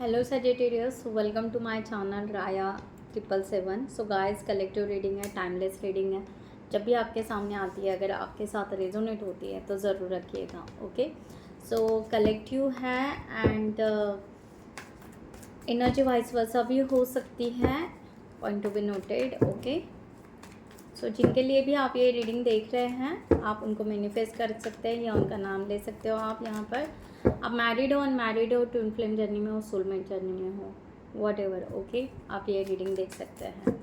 Hello Sagittarius, welcome to my channel Raya 777। So guys, collective reading है, timeless reading है। जब भी आपके सामने आती है, अगर आपके साथ रेजोनेट होती है तो ज़रूर रखिएगा। ओके, सो कलेक्टिव है एंड एनर्जी वाइस वर्सा भी हो सकती है, point to be noted. Okay, so जिनके लिए भी आप ये रीडिंग देख रहे हैं, आप उनको मैनिफेस्ट कर सकते हैं या उनका नाम ले सकते हो। आप यहाँ पर आप मैरिड हो, अनमैरिड हो, ट्विन फ्लेम जर्नी में हो, सोलमेट जर्नी में हो, वॉट एवर। ओके, आप ये रीडिंग देख सकते हैं।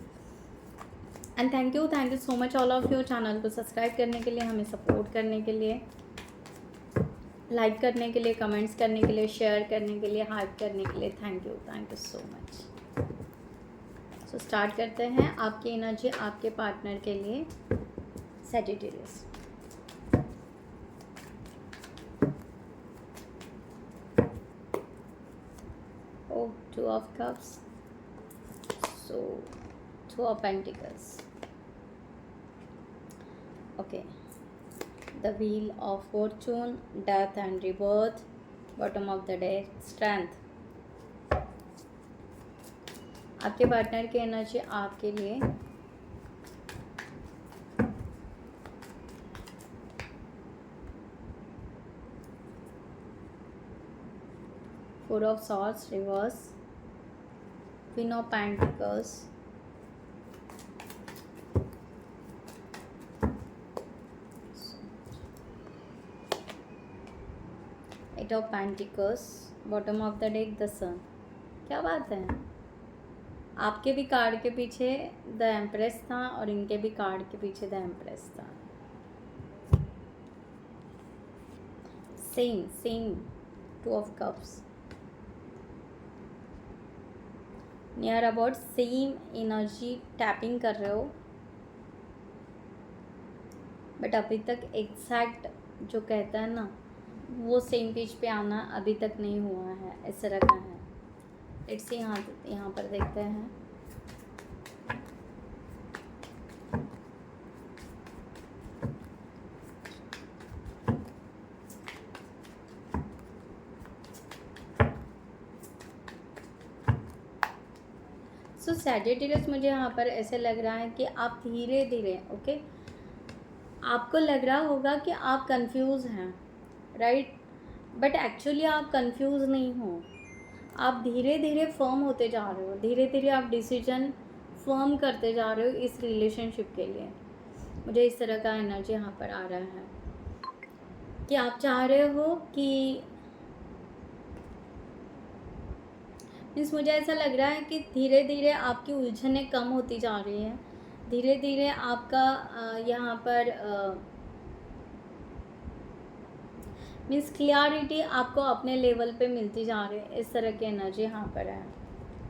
And thank you so much all of you, channel को सब्सक्राइब करने के लिए, हमें सपोर्ट करने के लिए, लाइक करने के लिए, कमेंट्स करने के लिए, शेयर करने के लिए, हाइप करने के लिए। Thank you so much. So start करते हैं आपकी एनर्जी आपके पार्टनर के लिए, Sagittarius. Oh, Two of Cups. So, Two of Pentacles. Okay. The Wheel of Fortune, Death and Rebirth. Bottom of the deck, Strength. आपके पार्टनर की energy आपके लिए Four of Swords reverse, Queen of Pentacles, Eight of Pentacles, bottom of the deck the Sun। क्या बात है, आपके भी card के पीछे द एम्प्रेस था और इनके भी कार्ड के पीछे द एम्प्रेस था। Same two of cups, near about same energy tapping कर रहे हो, बट अभी तक एग्जैक्ट जो कहता है ना, वो सेम पेज पे आना अभी तक नहीं हुआ है, इस तरह का है। लेट्स यहाँ पर देखते हैं। सो सैजिटेरियस, मुझे यहाँ पर ऐसे लग रहा है कि आप धीरे धीरे, ओके, आपको लग रहा होगा कि आप कंफ्यूज हैं, राइट, बट एक्चुअली आप कंफ्यूज नहीं हो। आप धीरे धीरे फर्म होते जा रहे हो, धीरे धीरे आप डिसीजन फर्म करते जा रहे हो इस रिलेशनशिप के लिए। मुझे इस तरह का एनर्जी यहाँ पर आ रहा है कि आप चाह रहे हो कि मीन्स मुझे ऐसा लग रहा है कि धीरे धीरे आपकी उलझनें कम होती जा रही हैं, धीरे धीरे आपका यहाँ पर मीन्स क्लियरिटी आपको अपने लेवल पे मिलती जा रही है, इस तरह की एनर्जी यहाँ पर है।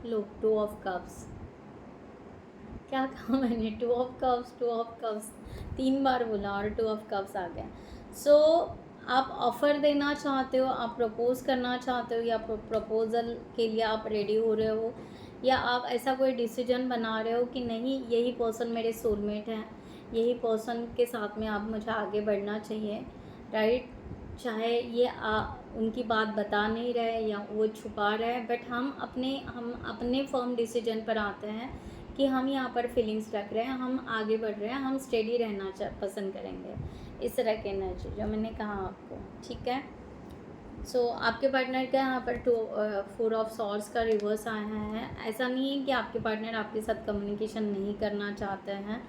लो, टू ऑफ कप्स, क्या कहा मैंने, टू ऑफ कप्स 3 बार बोला और टू ऑफ कप्स आ गया। सो आप ऑफ़र देना चाहते हो, आप प्रपोज करना चाहते हो, या प्रपोज़ल के लिए आप रेडी हो रहे हो, या आप ऐसा कोई डिसीजन बना रहे हो कि नहीं, यही पर्सन मेरे सोलमेट हैं, यही पर्सन के साथ में आप मुझे आगे बढ़ना चाहिए, राइट। चाहे ये उनकी बात बता नहीं रहे या वो छुपा रहे हैं, बट हम अपने फर्म डिसीजन पर आते हैं कि हम यहाँ पर फीलिंग्स रख रहे हैं, हम आगे बढ़ रहे हैं, हम स्टेडी रहना पसंद करेंगे, इस तरह की एनर्जी जो मैंने कहा आपको, ठीक है। सो आपके पार्टनर का यहाँ पर 4 ऑफ सॉर्ड्स का रिवर्स आया है। ऐसा नहीं है कि आपके पार्टनर आपके साथ कम्युनिकेशन नहीं करना चाहते हैं,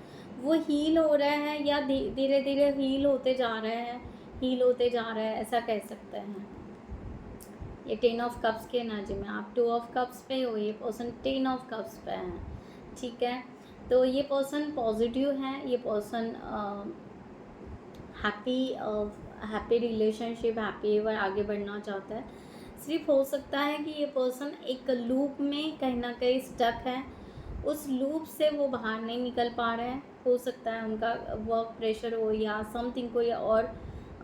वो हील हो रहे हैं या धीरे धीरे हील होते जा रहे हैं, ऐसा कह सकते हैं। ये 10 ऑफ कप्स की एनर्जी में आप 2 ऑफ कप्स पे हो, ये पर्सन 10 ऑफ कप्स पे है, ठीक है। तो ये पर्सन पॉजिटिव है, ये person happy relationship, happy ever आगे बढ़ना चाहता है। सिर्फ हो सकता है कि ये पर्सन एक लूप में कहीं ना कहीं स्टक है, उस लूप से वो बाहर नहीं निकल पा रहे हैं। हो सकता है उनका वर्क प्रेशर हो या समथिंग, कोई और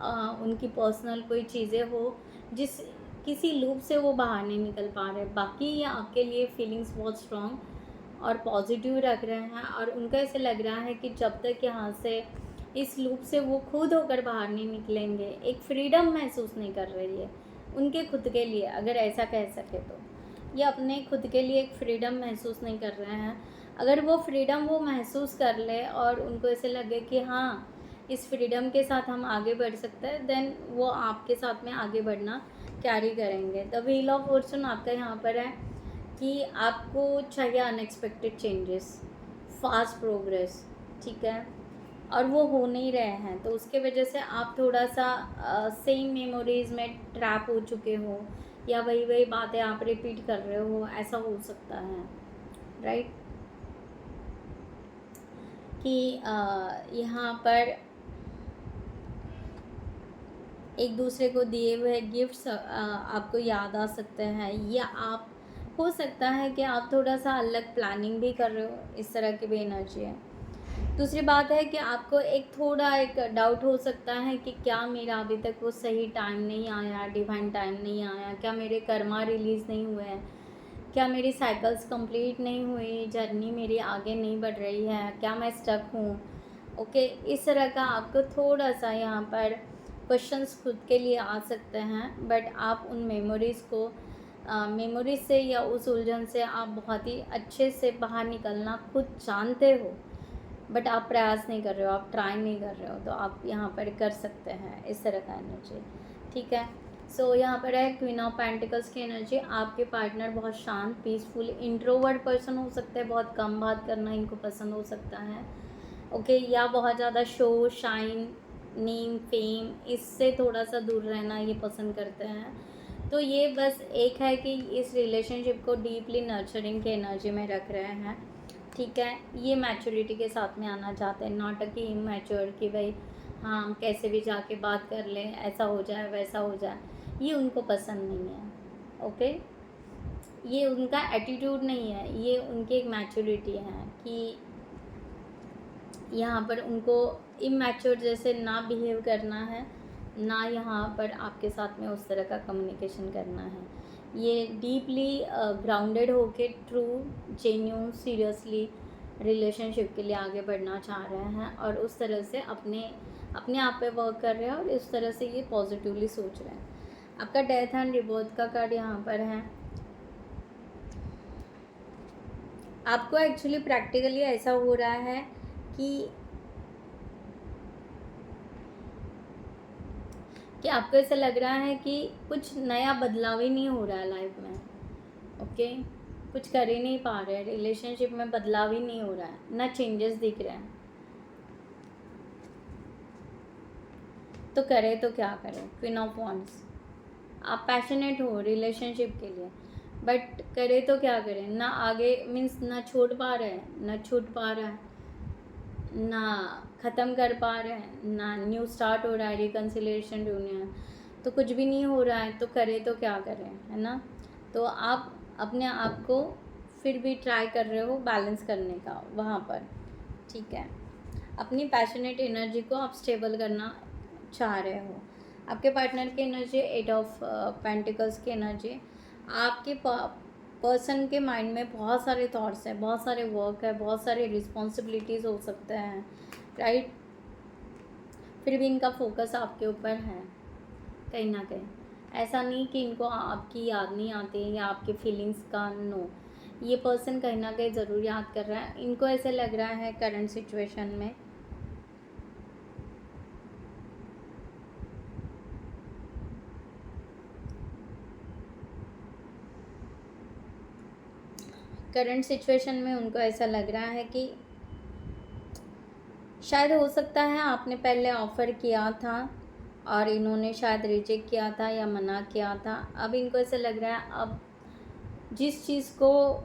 उनकी पर्सनल कोई चीज़ें हो जिस किसी लूप से वो बाहर नहीं निकल पा रहे। बाकी ये आपके लिए फीलिंग्स बहुत स्ट्रॉन्ग और पॉजिटिव रख रहे हैं, और उनका ऐसे लग रहा है कि जब तक यहाँ से इस लूप से वो खुद होकर बाहर नहीं निकलेंगे, एक फ्रीडम महसूस नहीं कर रही है उनके खुद के लिए, अगर ऐसा कह सके तो। ये अपने खुद के लिए एक फ्रीडम महसूस नहीं कर रहे हैं। अगर वो फ्रीडम वो महसूस कर ले और उनको ऐसे लगे कि हाँ, इस फ्रीडम के साथ हम आगे बढ़ सकते हैं, देन वो आपके साथ में आगे बढ़ना कैरी करेंगे। द व्हील ऑफ फॉर्चून आपका यहाँ पर है कि आपको चाहिए अनएक्सपेक्टेड चेंजेस, फास्ट प्रोग्रेस, ठीक है, और वो हो नहीं रहे हैं, तो उसके वजह से आप थोड़ा सा सेम मेमोरीज में ट्रैप हो चुके हो, या वही वही बातें आप रिपीट कर रहे हो, ऐसा हो सकता है, राइट। कि यहाँ पर एक दूसरे को दिए हुए गिफ्ट्स आपको याद आ सकते हैं, या आप हो सकता है कि आप थोड़ा सा अलग प्लानिंग भी कर रहे हो, इस तरह की भी एनर्जी है। दूसरी बात है कि आपको एक डाउट हो सकता है कि क्या मेरा अभी तक वो सही टाइम नहीं आया, डिवाइन टाइम नहीं आया, क्या मेरे कर्मा रिलीज़ नहीं हुए हैं, क्या मेरी साइकिल्स कंप्लीट नहीं हुई, जर्नी मेरी आगे नहीं बढ़ रही है, क्या मैं स्टक हूँ। ओके, इस तरह का आपको थोड़ा सा यहाँ पर क्वेश्चंस खुद के लिए आ सकते हैं, बट आप उन मेमोरीज से या उस उलझन से आप बहुत ही अच्छे से बाहर निकलना खुद जानते हो, बट आप प्रयास नहीं कर रहे हो, आप ट्राई नहीं कर रहे हो, तो आप यहाँ पर कर सकते हैं इस तरह का एनर्जी, ठीक है। सो यहाँ पर है क्वीन ऑफ पेंटिकल्स की एनर्जी। आपके पार्टनर बहुत शांत, पीसफुल, इंट्रोवर्ट पर्सन हो सकते हैं, बहुत कम बात करना इनको पसंद हो सकता है, ओके, या बहुत ज़्यादा शो शाइन नेम फेम इससे थोड़ा सा दूर रहना ये पसंद करते हैं। तो ये बस एक है कि इस रिलेशनशिप को डीपली नर्चरिंग के एनर्जी में रख रहे हैं, ठीक है। ये मैच्योरिटी के साथ में आना चाहते हैं, नॉट कि इमैच्योर कि भाई हाँ हम कैसे भी जाके बात कर लें, ऐसा हो जाए वैसा हो जाए, ये उनको पसंद नहीं है, ओके। ये उनका एटीट्यूड नहीं है, ये उनकी एक मैच्योरिटी है कि यहाँ पर उनको इमैच्योर जैसे ना बिहेव करना है, ना यहाँ पर आपके साथ में उस तरह का कम्युनिकेशन करना है। ये डीपली ग्राउंडेड होके ट्रू जेन्यून सीरियसली रिलेशनशिप के लिए आगे बढ़ना चाह रहे हैं, और उस तरह से अपने आप पे वर्क कर रहे हैं, और इस तरह से ये पॉजिटिवली सोच रहे हैं। आपका डेथ एंड रिबर्थ का कार्ड यहाँ पर है। आपको एक्चुअली प्रैक्टिकली ऐसा हो रहा है कि आपको ऐसा लग रहा है कि कुछ नया बदलाव ही नहीं हो रहा है लाइफ में, ओके, कुछ कर ही नहीं पा रहे हैं, रिलेशनशिप में बदलाव ही नहीं हो रहा है, ना चेंजेस दिख रहे हैं, तो करें तो क्या करें। क्वीन ऑफ वॉन्ड्स, आप पैशनेट हो रिलेशनशिप के लिए, बट करें तो क्या करें, ना आगे मीन्स ना छोड़ पा रहे हैं, ना छूट पा रहा है, ना ख़त्म कर पा रहे हैं, ना न्यू स्टार्ट हो रहा है, रिकन्सिलिएशन यूनियन, तो कुछ भी नहीं हो रहा है, तो करें तो क्या करें, है ना। तो आप अपने आप को फिर भी ट्राई कर रहे हो बैलेंस करने का वहाँ पर, ठीक है। अपनी पैशनेट एनर्जी को आप स्टेबल करना चाह रहे हो। आपके पार्टनर की एनर्जी 8 ऑफ पेंटिकल्स की एनर्जी। आपके पर्सन के माइंड में बहुत सारे थॉट्स हैं, बहुत सारे वर्क है, बहुत सारे रिस्पॉन्सिबिलिटीज़ हो सकते हैं, राइट। फिर भी इनका फोकस आपके ऊपर है कहीं ना कहीं। ऐसा नहीं कि इनको आपकी याद नहीं आती या आपके फीलिंग्स का, नो, ये पर्सन कहीं ना कहीं ज़रूर याद कर रहा है। इनको ऐसे लग रहा है करंट सिचुएशन में उनको ऐसा लग रहा है कि शायद हो सकता है आपने पहले ऑफ़र किया था और इन्होंने शायद रिजेक्ट किया था या मना किया था। अब इनको ऐसा लग रहा है अब जिस चीज़ को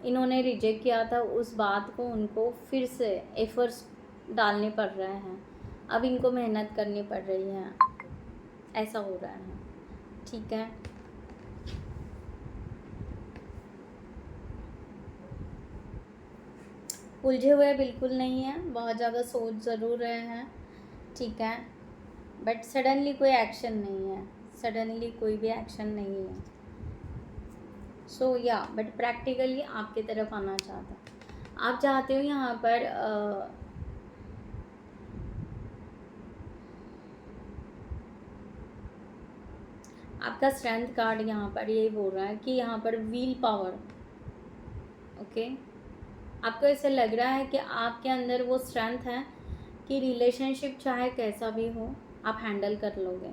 इन्होंने रिजेक्ट किया था उस बात को उनको फिर से एफर्ट्स डालने पड़ रहे हैं, अब इनको मेहनत करनी पड़ रही है, ऐसा हो रहा है, ठीक है। उलझे हुए बिल्कुल नहीं है, बहुत ज़्यादा सोच ज़रूर रहे हैं, ठीक है, बट सडनली कोई एक्शन नहीं है, सडनली कोई भी एक्शन नहीं है। सो या बट प्रैक्टिकली आपकी तरफ आना चाहता है। आप चाहते हो यहाँ पर आपका स्ट्रेंथ कार्ड यहाँ पर यही बोल रहा है कि यहाँ पर व्हील पावर, ओके। आपको ऐसे लग रहा है कि आपके अंदर वो स्ट्रेंथ है कि रिलेशनशिप चाहे कैसा भी हो आप हैंडल कर लोगे,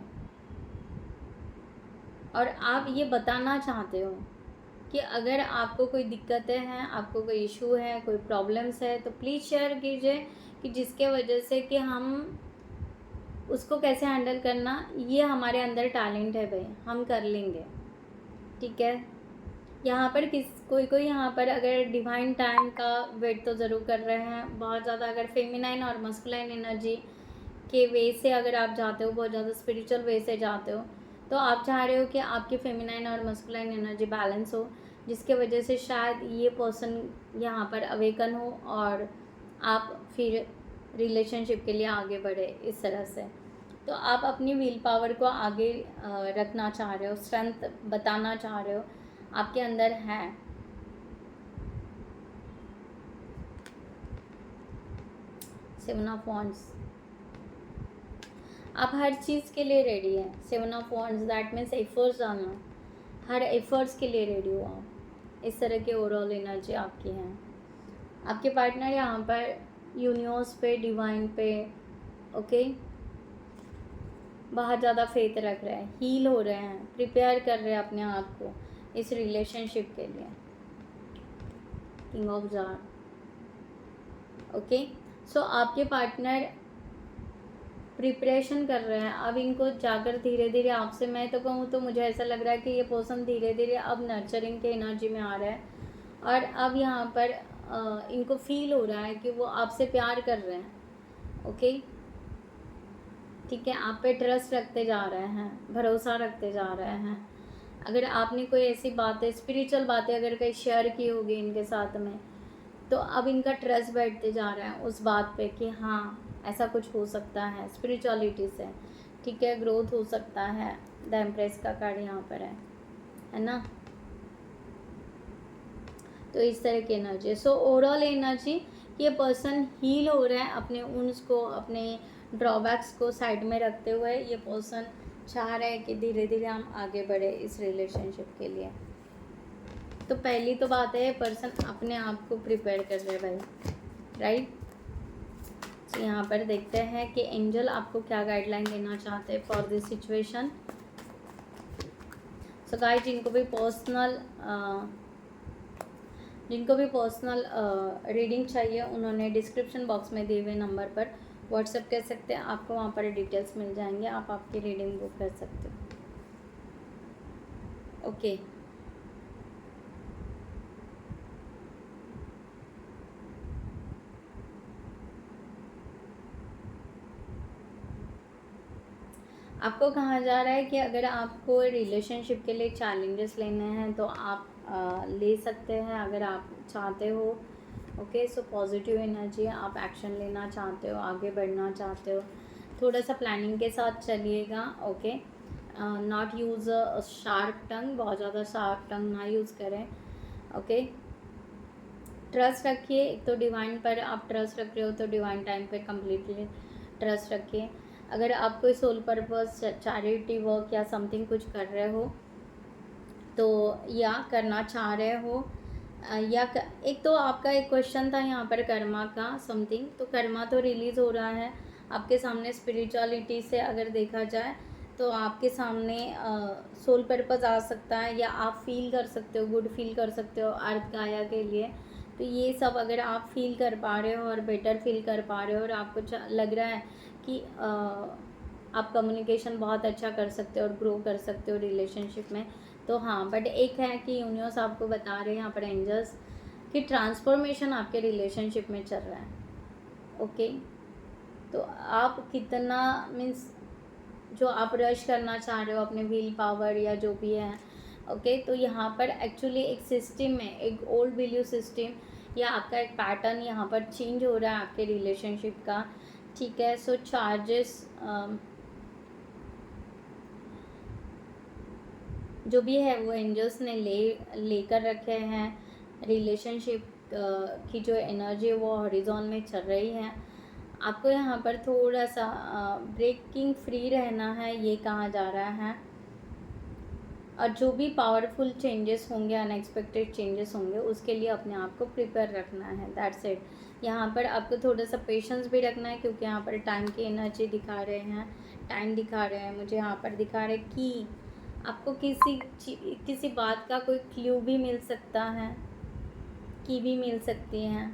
और आप ये बताना चाहते हो कि अगर आपको कोई दिक्कतें हैं, आपको कोई इशू है, कोई प्रॉब्लम्स है, तो प्लीज़ शेयर कीजिए कि जिसके वजह से कि हम उसको कैसे हैंडल करना, ये हमारे अंदर टैलेंट है भाई, हम कर लेंगे, ठीक है। यहाँ पर कोई यहाँ पर अगर डिवाइन टाइम का वेट तो ज़रूर कर रहे हैं बहुत ज़्यादा। अगर फेमिनाइन और मस्कुलाइन एनर्जी के वे से अगर आप जाते हो, बहुत ज़्यादा स्पिरिचुअल वे से जाते हो, तो आप चाह रहे हो कि आपकी फेमिनाइन और मस्कुलाइन एनर्जी बैलेंस हो, जिसके वजह से शायद ये पर्सन यहाँ पर अवेकन हो और आप फिर रिलेशनशिप के लिए आगे बढ़े इस तरह से। तो आप अपनी विल पावर को आगे रखना चाह रहे हो, स्ट्रेंथ बताना चाह रहे हो, आपके अंदर है। सेवन ऑफ वॉन्ड्स, आप हर चीज़ के लिए रेडी हैं। Seven of wands that means efforts डालना, हर एफर्ट्स के लिए रेडी हो आप। इस तरह के ओवरऑल एनर्जी आपकी है। आपके पार्टनर यहाँ पर यूनिवर्स पे, डिवाइन पे, ओके, बहुत ज़्यादा फेथ रख रहे हैं, हील हो रहे हैं, प्रिपेयर कर रहे हैं अपने आप को इस रिलेशनशिप के लिए। King of jar, okay. So आपके पार्टनर प्रिपरेशन कर रहे हैं। अब इनको जाकर धीरे धीरे आपसे, मैं तो कहूँ तो मुझे ऐसा लग रहा है कि ये पर्सन धीरे धीरे अब नर्चरिंग के एनर्जी में आ रहा है, और अब यहाँ पर इनको फील हो रहा है कि वो आपसे प्यार कर रहे हैं, ओके, ठीक है। आप पे ट्रस्ट रखते जा रहे हैं, भरोसा रखते जा रहे हैं। अगर आपने कोई ऐसी बातें, स्पिरिचुअल बातें अगर कहीं शेयर की होगी इनके साथ में, तो अब इनका ट्रस्ट बैठते जा रहा है उस बात पे कि हाँ ऐसा कुछ हो सकता है स्पिरिचुअलिटी से, ठीक है, ग्रोथ हो सकता है। द एम्प्रेस का कार्ड यहाँ पर है ना। तो इस तरह की एनर्जी। सो ओवरऑल एनर्जी, ये पर्सन हील हो रहा है, अपने उन्स को, अपने ड्रॉबैक्स को साइड में रखते हुए ये पर्सन चाह रहा है कि धीरे धीरे हम आगे बढ़े इस रिलेशनशिप के लिए। तो पहली तो बात है पर्सन अपने आप को प्रिपेयर कर रहे हैं भाई, राइट। तो यहाँ पर देखते हैं कि एंजल आपको क्या गाइडलाइन देना चाहते हैं for this situation. So guys, जिनको भी पर्सनल रीडिंग चाहिए उन्होंने डिस्क्रिप्शन बॉक्स में दिए हुए नंबर पर व्हाट्सएप कर सकते हैं, आपको वहाँ पर डिटेल्स मिल जाएंगे, आप आपकी रीडिंग बुक कर सकते हो, ओके। आपको कहा जा रहा है कि अगर आपको रिलेशनशिप के लिए चैलेंजेस लेने हैं तो आप ले सकते हैं अगर आप चाहते हो, ओके। सो पॉजिटिव एनर्जी, आप एक्शन लेना चाहते हो, आगे बढ़ना चाहते हो, थोड़ा सा प्लानिंग के साथ चलिएगा, ओके। नॉट यूज़ शार्प टंग, बहुत ज़्यादा शार्प टंग ना यूज़ करें, ओके। ट्रस्ट रखिए, एक तो डिवाइन पर आप ट्रस्ट रख रहे हो तो डिवाइन टाइम पे कम्प्लीटली ट्रस्ट रखिए। अगर आप कोई सोल पर्पस, चैरिटी वर्क या समथिंग कुछ कर रहे हो तो, या करना चाह रहे हो, एक तो आपका एक क्वेश्चन था यहाँ पर कर्मा का समथिंग, तो कर्मा तो रिलीज़ हो रहा है आपके सामने। स्पिरिचुअलिटी से अगर देखा जाए तो आपके सामने सोल पर्पस आ सकता है, या आप फील कर सकते हो, गुड फील कर सकते हो अर्थ गाया के लिए। तो ये सब अगर आप फील कर पा रहे हो और बेटर फील कर पा रहे हो और आपको लग रहा है कि आप कम्युनिकेशन बहुत अच्छा कर सकते हो और ग्रो कर सकते हो रिलेशनशिप में, तो हाँ। बट एक है कि यूनिवर्स आपको बता रहे हैं यहाँ पर एंजल्स कि ट्रांसफॉर्मेशन आपके रिलेशनशिप में चल रहा है, ओके। तो आप कितना मीन्स जो आप रश करना चाह रहे हो अपने व्हील पावर या जो भी है, ओके। तो यहाँ पर एक्चुअली एक सिस्टम है, एक ओल्ड वैल्यू सिस्टम या आपका एक पैटर्न यहाँ पर चेंज हो रहा है आपके रिलेशनशिप का, ठीक है। सो चार्जेस जो भी है वो एंजल्स ने लेकर रखे हैं। रिलेशनशिप की जो एनर्जी है वो हॉरिजॉन में चल रही है। आपको यहाँ पर थोड़ा सा ब्रेकिंग फ्री रहना है, ये कहा जा रहा है, और जो भी पावरफुल चेंजेस होंगे, अनएक्सपेक्टेड चेंजेस होंगे, उसके लिए अपने आप को प्रिपेयर रखना है। That's it. यहाँ पर आपको थोड़ा सा पेशेंस भी रखना है, क्योंकि यहाँ पर टाइम की एनर्जी दिखा रहे हैं, टाइम दिखा रहे हैं, मुझे यहाँ पर दिखा रहे कि आपको किसी बात का कोई क्लू भी मिल सकता है, की भी मिल सकती हैं।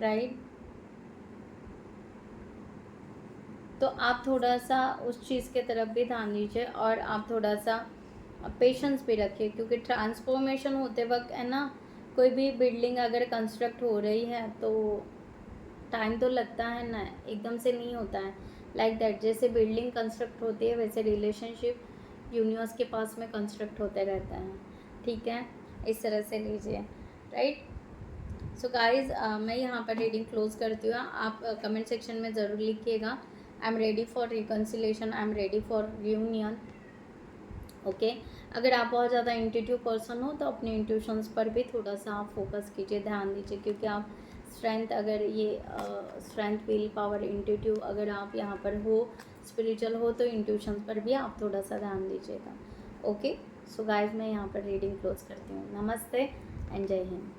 राइट। तो आप थोड़ा सा उस चीज़ के तरफ भी ध्यान दीजिए, और आप थोड़ा सा पेशेंस भी रखिए, क्योंकि ट्रांसफॉर्मेशन होते वक्त है ना, कोई भी बिल्डिंग अगर कंस्ट्रक्ट हो रही है तो टाइम तो लगता है ना, एकदम से नहीं होता है। लाइक दैट, जैसे बिल्डिंग कंस्ट्रक्ट होती है वैसे रिलेशनशिप यूनिवर्स के पास में कंस्ट्रक्ट होते रहता है। ठीक है, इस तरह से लीजिए। राइट। सो गाइज, मैं यहाँ पर रीडिंग क्लोज करती हूँ। आप कमेंट सेक्शन में ज़रूर लिखिएगा, I am ready for reconciliation, I am ready for reunion. Okay. अगर आप बहुत ज़्यादा इंट्यूटिव पर्सन हो तो अपने इंट्यूशंस पर भी थोड़ा सा आप फोकस कीजिए, ध्यान दीजिए, क्योंकि आप स्ट्रेंथ, अगर ये स्ट्रेंथ, विल पावर, इंट्यूटिव अगर आप यहाँ पर हो, स्पिरिचुअल हो, तो इंट्यूशंस पर भी आप थोड़ा सा ध्यान दीजिएगा। ओके। सो गाइज, मैं यहाँ पर रीडिंग क्लोज करती हूँ। नमस्ते एंड जय हिंद।